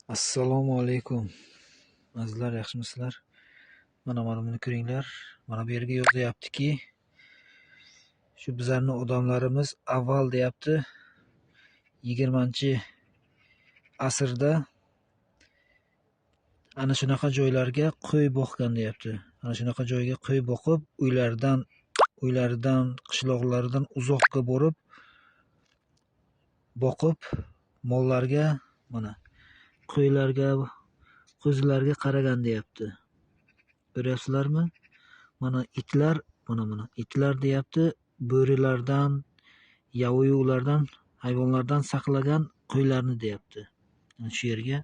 Assalomu alaykum. Azizlar, yaxshimisizlar? Mana buni ko'ringlar. Mana bu yerga yozyaptiki, shu bizlarning odamlarimiz avval deyapti, 20-asrda ana shunaqa joylarga qo'y boqgan deyapti. Ana shunaqa joyga qo'y boqib, uylaridan, qishloqlaridan uzoqqa borib boqib, mollarga, mana qo'ylarga, qo'zilarga qaragan deyapti. Ko'ryapsizlarmi? Mana itlar deyapti, bo'rilardan, yovvoyilardan, hayvonlardan saqlagan qo'ylarni deyapti. Shu yerga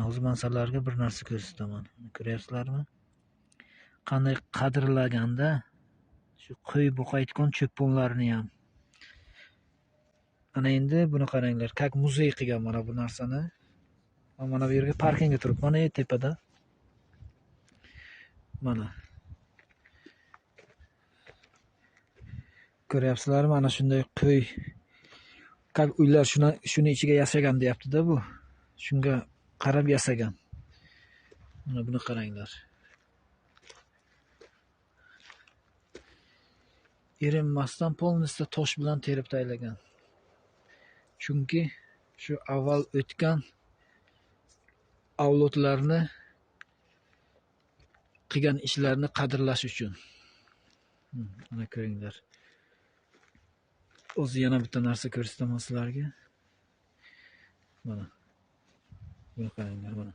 hozir man sizlarga bir narsa ko'rsataman. Ko'ryapsizlarmi? Qanday qadrlaganda shu qo'y boqayotgan cho'ponlarni ham. Ana endi buni qaranglar, как muzey qilgan mana bu narsani. Mana bu yerga parkingga turibman, mana tepada. Mana ko'ryapsizlarmi? Mana shunday qo'y, как uylar shuni ichiga yasagan deyapti-da bu. Shunga qarab yasagan. Mana buni qaranglar. Erinmasdan polностью tosh bilan terib taylagan. Chunki shu avval o'tgan avlodlarni qilgan ishlarini qadrlash uchun. Mana ko'ringlar. O'zi yana bitta narsa ko'rsataman sizlarga. Mana. Buni qaranglar mana.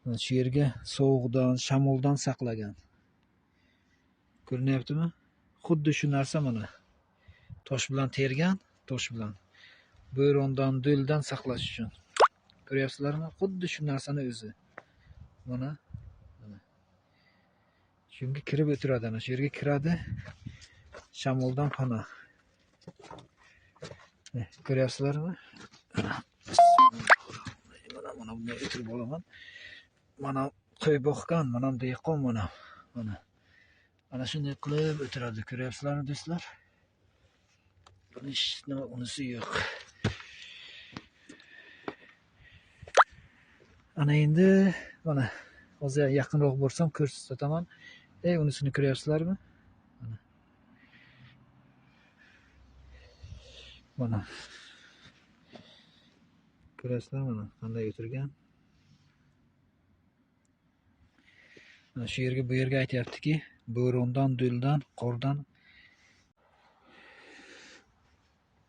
Mana shu yerga sovuqdan, shamoldan saqlagan. Ko'rinyaptimi? Xuddi shu narsa mana. Tosh bilan tergan, tosh bilan. Bo'rondan, do'ldan saqlash uchun. Ko'ryapsizlarmi? Xuddi shu narsani o'zi. Mana. Shunga kirib o'tiradi, ana shu yerga kiradi. Shamoldan panoh. Ko'ryapsizlarmi? Mana bunday o'tirib olaman. Mana qo'y boqgan, mana dehqon mana. Mana shunday qilib o'tiradi. Ko'ryapsizlarmi do'stlar? Hech nima unisi yo'q. Ana endi mana hozir yaqinroq borsam ko'rsataman. Unisini ko'ryapsizlarmi? Mana. Ko'ryapsizlarmi mana qanday o'tirgan? Mana shu yerga, bu yerga aytayaptiki, bo'rondan, do'ldan, qordan.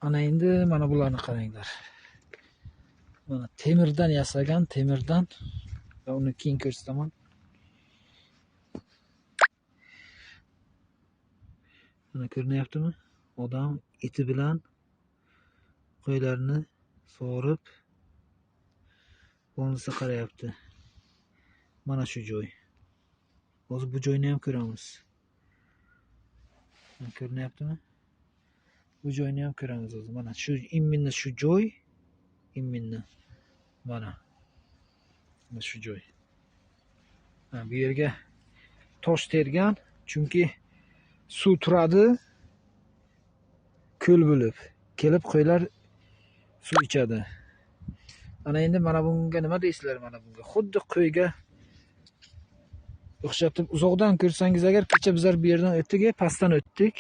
Ana endi mana bularni qaranglar. Mana temirdan yasagan, temirdan. Va uni keyin ko'rsataman. Mana ko'rinyaptimi? Odam iti bilan qo'ylarni sug'urib, bo'lmasa qarayapti. Mana shu joy. Hozir bu joyni ham ko'ramiz. Ko'rinyaptimi? Bu joyni ham ko'ramiz hozir. Mana shu imminni shu joy, imminni. Mana shu joy. Bu yerga tosh tergan, chunki suv turadi, ko'l bo'lib. Kelib qo'ylar suv ichadi. Ana endi mana bunga nima deysizlar mana bunga? Xuddi qo'yga o'xshatib uzoqdan ko'rsangiz agar, kecha bizlar bu yerdan o'tdik, pastdan o'tdik.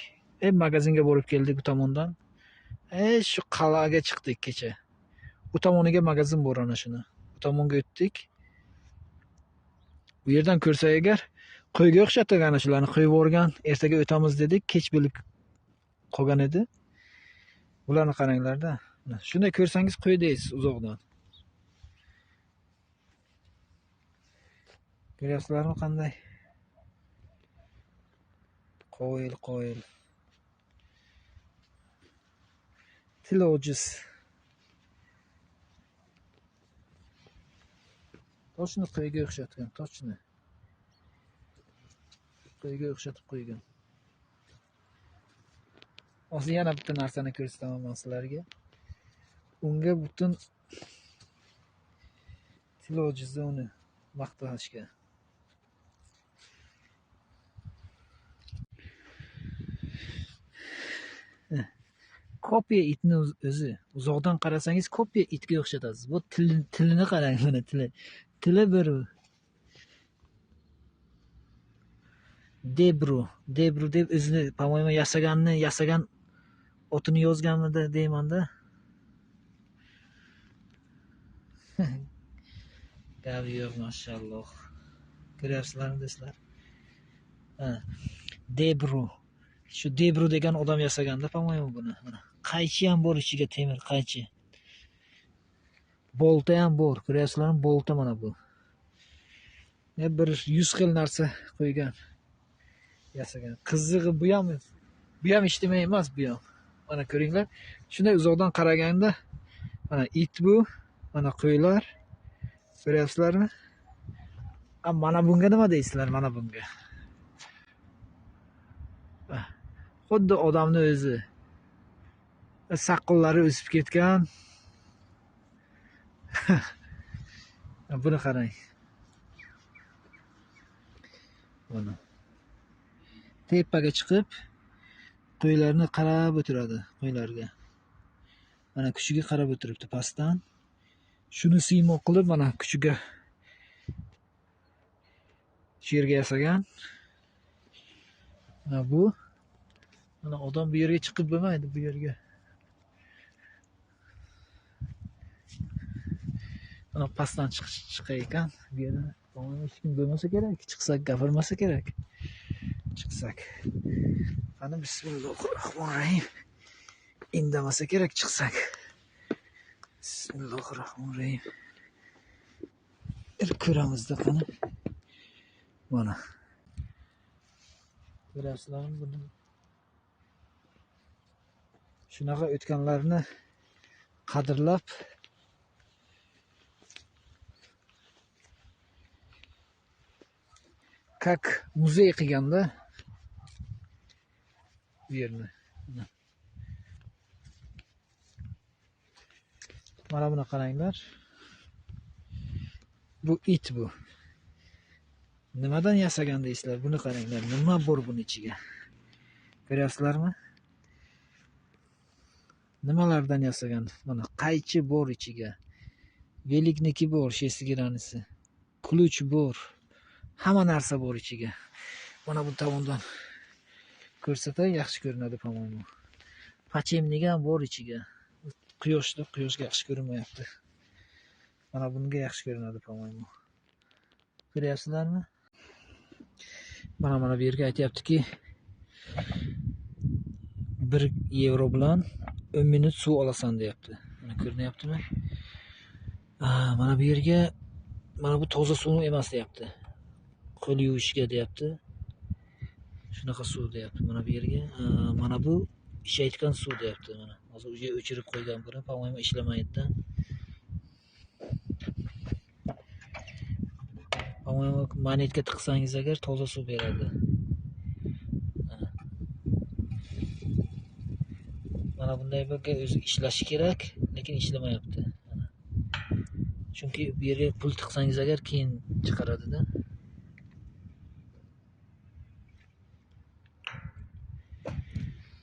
Magazinga borib keldik bu tomondan. Shu qal'aga chiqdik kecha. Bu tomoniga magazin bor ana shuni. Bu tomonga o'tdik. Bu yerdan ko'rsak agar, qo'yga o'xshatib ana shularni qo'yib o'rgan, ertaga o'tamiz dedik, kech bo'lib qolgan edi. Bularni qaranglarda. Shunday ko'rsangiz qo'y deysiz uzoqdan. Ko'ryapsizlarmi qanday? Qo'yil. Til ojiz. Toshni qo'yga o'xshatgan, toshni. Qo'yga o'xshatib qo'ygan. Hozir yana bitta narsani ko'rsataman sizlarga. Unga butun til ojizni uni maqtashga. Kopiya itni o'zi. Uzoqdan qarasangiz kopiya itga o'xshatasiz. Bu tilini qarang, mana tili. Tili bir Debru deb o'zini, по-моему, yasagan otini yozganmidi deymanda. Gapi yo'q, mashalloh. Ko'ryapsizlarmi do'stlar? Ha, Debru. Shu Debru degan odam yasaganda, по-моему, buni. Mana qaychi ham bor ichiga, temir qaychi. Bolta ham bor. Ko'ryapsizlarmi? Bolta mana bu. Bir 100 xil narsa qo'ygan. Yasagan. Qizig'i bu ham ijtimoiy emas bu ham. Mana ko'ringlar. Shunday uzoqdan qaraganda mana it bu, mana qo'ylar. Ko'ryapsizlarmi? Mana bunga nima deysizlar? Mana bunga. Xuddi odamni o'zi. Saqqollari o'sib ketgan. Buni qarang. Mana tepaga chiqib qo'ylarni qarab o'tiradi, qo'ylarga. Mana kuchiga qarab o'tiribdi pastdan. Shuni siymo qilib mana kuchiga yerga yasagan. Mana bu. Mana odam bu yerga chiqib bo'lmaydi, bu yerga. Mana pastdan chiqar ekan. Bu yerda hech kim bo'lmasa kerak, chiqsak gapirmasa kerak. Chiqsak. Qani bismillahirrohmanirrohim. Indamasa kerak chiqsak. Bismillahirrohmanirrohim. Ko'ramizda qani. Mana. Ko'rasizlarmi buni? Shunaqa o'tganlarni qadrlab как muzey qilganda bu yerni. Mana buni qaranglar. Bu it bu. Nimadan yasagan deysizlar? Buni qaranglar. Nima bor buni ichiga? Ko'ryapsizlarmi? Nimalardan yasagan? Mana qaychi bor ichiga. Velikniki bor, shesigiranisi. Ключ bor. Hamma narsa bor ichiga. Mana bu tomondan ko'rsatay, yaxshi ko'rinadi, по-моему. Pachemnik ham bor ichiga. Quyoshga yaxshi ko'rinmayapti. Mana bunga yaxshi ko'rinadi, по-моему. Ko'ryapsizlarmi? Mana bu yerga aytayaptiki, 1 yevro bilan 10 minut suv olasan deyapti. Mana ko'rinyaptimi? Mana bu yerga mana bu toza suv emas deyapti. Qo'l yuvishga deyapti. Shunaqa suv deyapti. Mana bu yerga mana bu ishayotgan suv deyapti. Mana hozir uje o'chirib qo'ygan buni, по-моему, ishlamaydi-da. Po-mo'ymu monetka tiqsangiz agar toza suv beradi. Mana bunday birga o'zi ishlashi kerak, lekin ishlamayapti. Chunki bu yerga pul tiqsangiz agar keyin chiqaradi-da.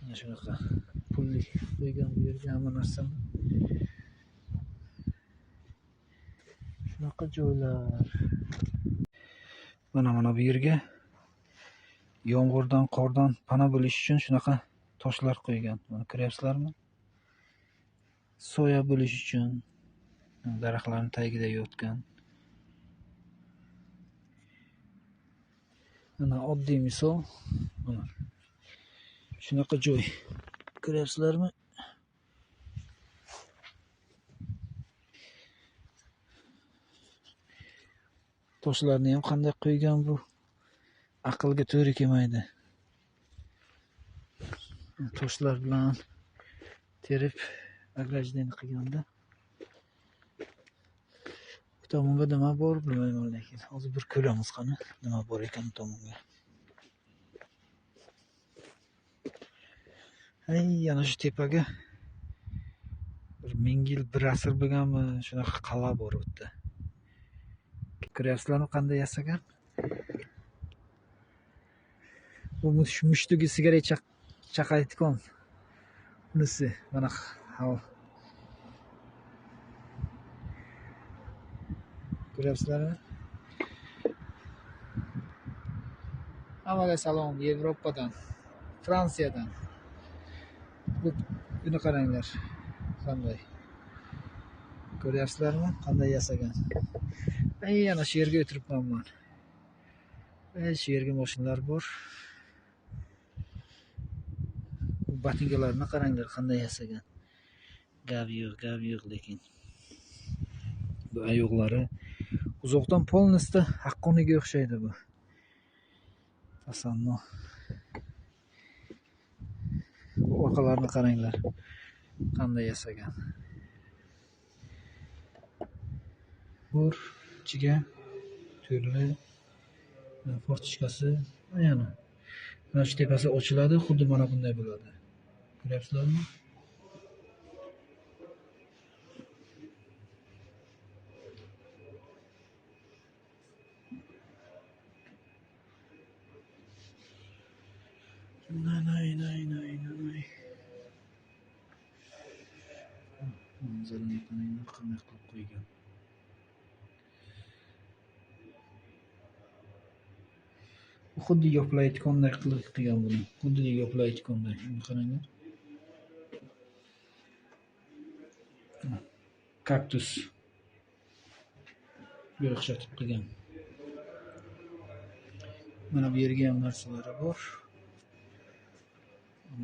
Mana shunaqa pulli qo'ygan bu yerga hamma narsani. Shunaqa joylar. Mana bu yerga yomg'irdan, qordan pana bo'lish uchun shunaqa toshlar qo'ygan. Mana ko'ryapsizlarmi? Soya bo'lish uchun daraxtlarning tagida yotgan. Mana oddiy misol. Mana shunaqa joy. Ko'ryapsizlarmi? Toshlarni ham qanday qo'ygan bu? Aqlga to'g'ri kelmaydi. Toshlar bilan terib agrajden qilganda. Bu tomonga nima bor bilmayman, lekin hozir bir ko'ramiz qani nima bor ekan bu tomonga. Yana shu tepaga bir 1000 yil, bir asr bo'lganmi, shunaqa qal'a bor bu yerda. Ko'ryapsizlarmi qanday yasagan? Bu mushtigi sigaret chaqayotgan bunisi mana ko'ryapsizlarmi? Hammaga salom. Yevropadan, Fransiyadan. Buni qaranglar. Qanday? Ko'ryapsizlarmi? Qanday yasagan? Yana shu yerga o'tiribman. Shu yerga mashinalar bor. Botinkalarni qaranglar, qanday yasagan. Gap yo'q lekin. Bu oyoqlari uzoqdan polnisda haqqoniga o'xshaydi bu. Tasanno. Bu orqalarini qaranglar. Qanday yasagan. Bor ichiga turli fortishkasi yana. Mana shu tepasi ochiladi, xuddi mana bunday bo'ladi. Ko'ryapsizlarmi? Nay. Manzarani qaranglar, qanday qilib qo'ygan. Xuddi yoplayotgandek qilgan buni. Xuddi yoplayotgandek. Qaranglar. Kaktus. Bu o'xshatib qilgan. Mana bu yerga ham narsalari bor.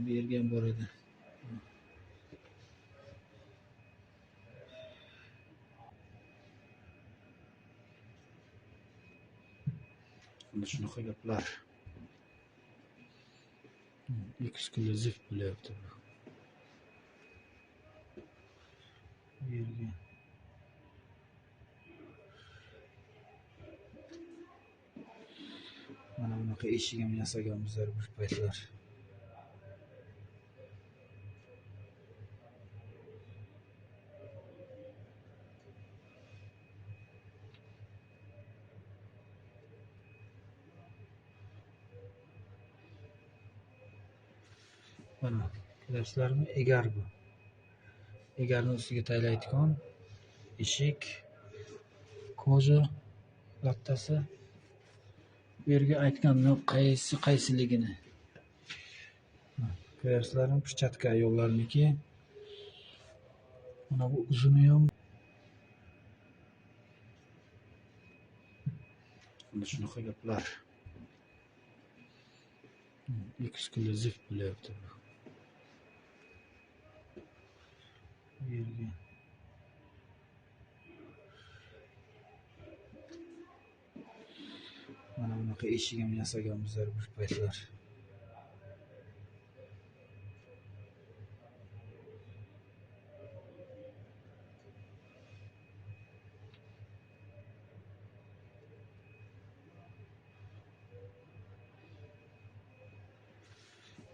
Bu yerga ham bor edi. Shunaqa gaplar. Eksklyuziv bo'lyapti bu. Bu yerga mana bunaqa eshik ham yasaganmizlar bir paytlar. Mana ko'ryapsizlarmi? Egar bu. Egarni ustiga taylayotgan eshik, koja lattasi. Bu yerga aytganni qaysiligini. Ko'ryapsizlarmi? Pichatka ayollarniki. Mana bu uzuni ham shunaqa gaplar. Eksklyuziv bo'lyapti bu. Bu yerga mana bunaqa eshik ham yasaganmizlar bir paytlar.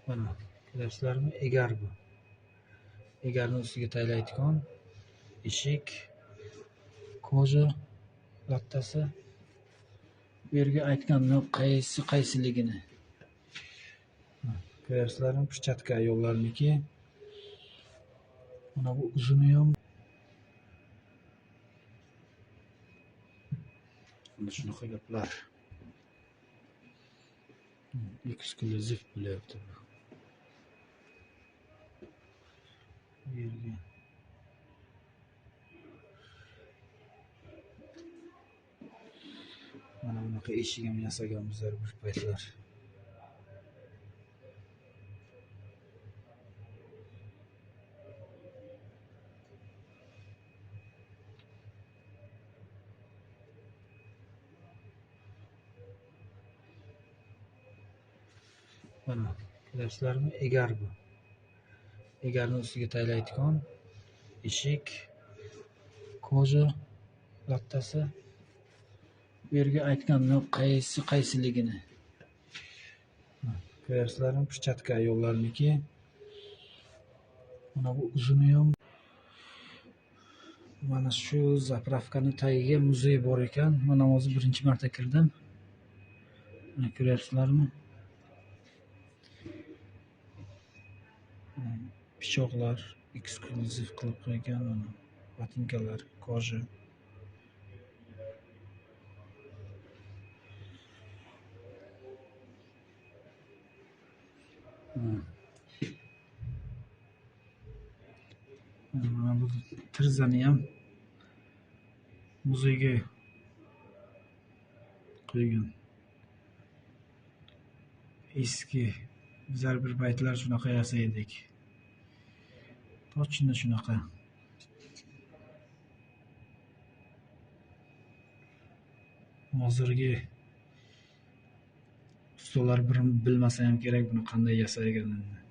Mana ko'ryapsizlarmi? Egar bu. Egarni ustiga taylayotgan eshik, koja lattasi. Bu yerga aytganni qaysiligini. Ko'ryapsizlarmi? Pichatka ayollarniki. Mana bu uzuni ham shunaqa gaplar. Eksklyuziv bo'lyapti bu. Bu yerga mana bunaqa eshik ham yasaganmizlar bir paytlar. Mana ko'ryapsizlarmi? Egar bu. Egarni ustiga taylayotgan eshik, koja lattasi. Bu yerga aytganni qaysiligini. Ko'ryapsizlarmi? Pichatka ayollarniki. Mana bu uzuni ham mana shu zapravkani tagiga muzey bor ekan. Mana hozir birinchi marta kirdim. Mana ko'ryapsizlarmi? pichoqlar eksklyuziv qilib qo'ygan, mana botinkalar koja. Mana bu tirzani ham muzeyga qo'ygan. Eski bizlar bir paytlar shunaqa yasadik. Tochni shunaqa. Hozirgi ustalar bilmasa ham kerak buni qanday yasaganini.